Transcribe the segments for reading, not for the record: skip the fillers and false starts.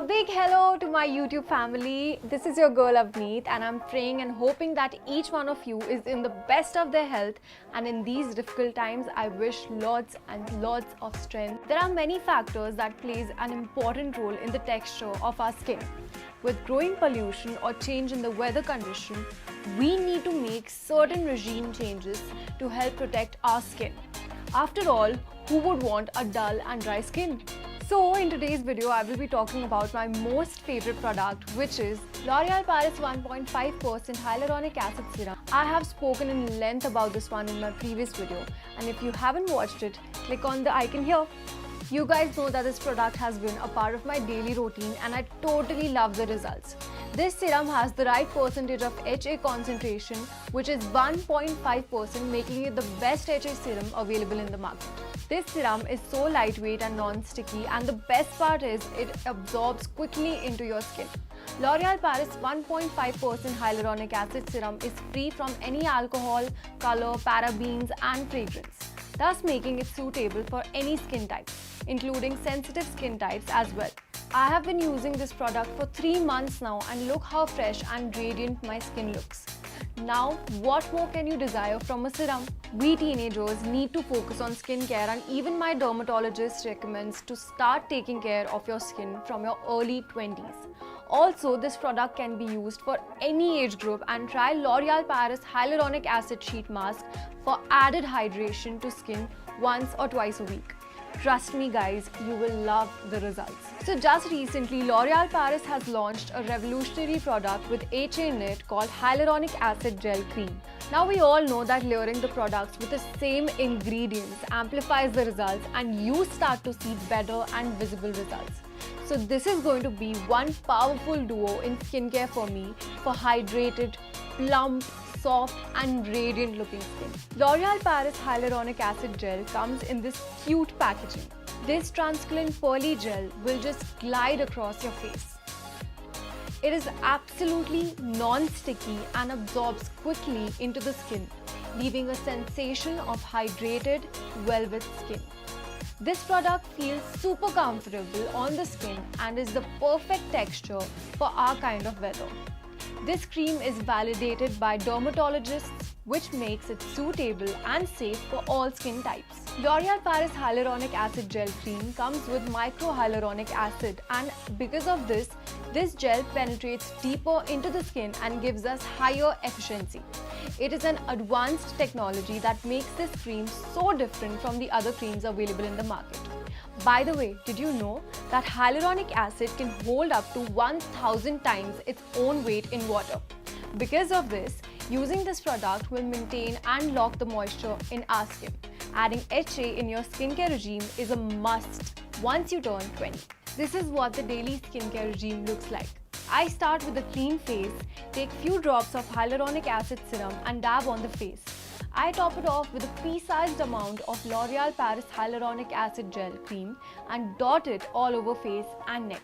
big hello to my YouTube family. This is your girl Avneet and I'm praying and hoping that each one of you is in the best of their health, and in these difficult times I wish lots and lots of strength. There are many factors that plays an important role in the texture of our skin. With growing pollution or change in the weather condition, we need to make certain regime changes to help protect our skin. After all, who would want a dull and dry skin? So in today's video, I will be talking about my most favorite product, which is L'Oreal Paris 1.5% Hyaluronic Acid Serum. I have spoken in length about this one in my previous video, and if you haven't watched it, click on the icon here. You guys know that this product has been a part of my daily routine and I totally love the results. This serum has the right percentage of HA concentration, which is 1.5%, making it the best HA serum available in the market. This serum is so lightweight and non-sticky, and the best part is it absorbs quickly into your skin. L'Oreal Paris 1.5% Hyaluronic Acid Serum is free from any alcohol, color, parabens and fragrance, thus making it suitable for any skin type, including sensitive skin types as well. I have been using this product for 3 months now, and look how fresh and radiant my skin looks. Now, what more can you desire from a serum? We teenagers need to focus on skincare, and even my dermatologist recommends to start taking care of your skin from your early 20s. Also, this product can be used for any age group, and try L'Oreal Paris Hyaluronic Acid Sheet Mask for added hydration to skin once or twice a week. Trust me guys, you will love the results. So just recently, L'Oreal Paris has launched a revolutionary product with HA in it called Hyaluronic Acid Gel Cream. Now we all know that layering the products with the same ingredients amplifies the results, and you start to see better and visible results. So this is going to be one powerful duo in skincare for me for hydrated, plump, soft and radiant looking skin. L'Oreal Paris Hyaluronic Acid Gel comes in this cute packaging. This translucent pearly gel will just glide across your face. It is absolutely non-sticky and absorbs quickly into the skin, leaving a sensation of hydrated velvet skin. This product feels super comfortable on the skin and is the perfect texture for our kind of weather. This cream is validated by dermatologists, which makes it suitable and safe for all skin types. L'Oreal Paris Hyaluronic Acid Gel Cream comes with microhyaluronic acid, and because of this gel penetrates deeper into the skin and gives us higher efficiency. It is an advanced technology that makes this cream so different from the other creams available in the market. By the way, did you know that hyaluronic acid can hold up to 1000 times its own weight in water? Because of this, using this product will maintain and lock the moisture in our skin. Adding HA in your skincare regime is a must once you turn 20. This is what the daily skincare regime looks like. I start with a clean face, take few drops of hyaluronic acid serum and dab on the face. I top it off with a pea-sized amount of L'Oreal Paris Hyaluronic Acid Gel Cream and dot it all over face and neck.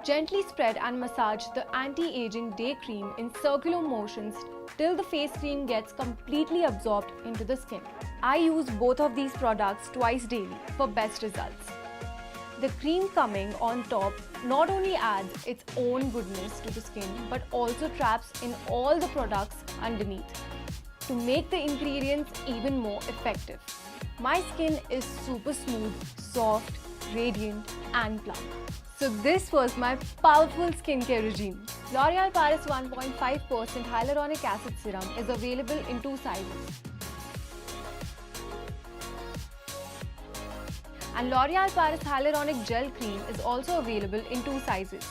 Gently spread and massage the anti-aging day cream in circular motions till the face cream gets completely absorbed into the skin. I use both of these products twice daily for best results. The cream coming on top not only adds its own goodness to the skin, but also traps in all the products underneath to make the ingredients even more effective. My skin is super smooth, soft, radiant and plump. So this was my powerful skincare regime. L'Oreal Paris 1.5% Hyaluronic Acid Serum is available in 2 sizes. And L'Oreal Paris Hyaluronic Gel Cream is also available in 2 sizes.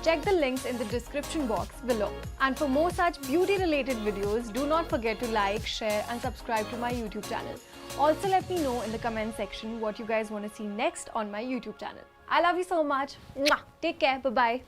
Check the links in the description box below. And for more such beauty related videos, do not forget to like, share and subscribe to my YouTube channel. Also let me know in the comment section what you guys want to see next on my YouTube channel. I love you so much. Mwah! Take care. Bye-bye.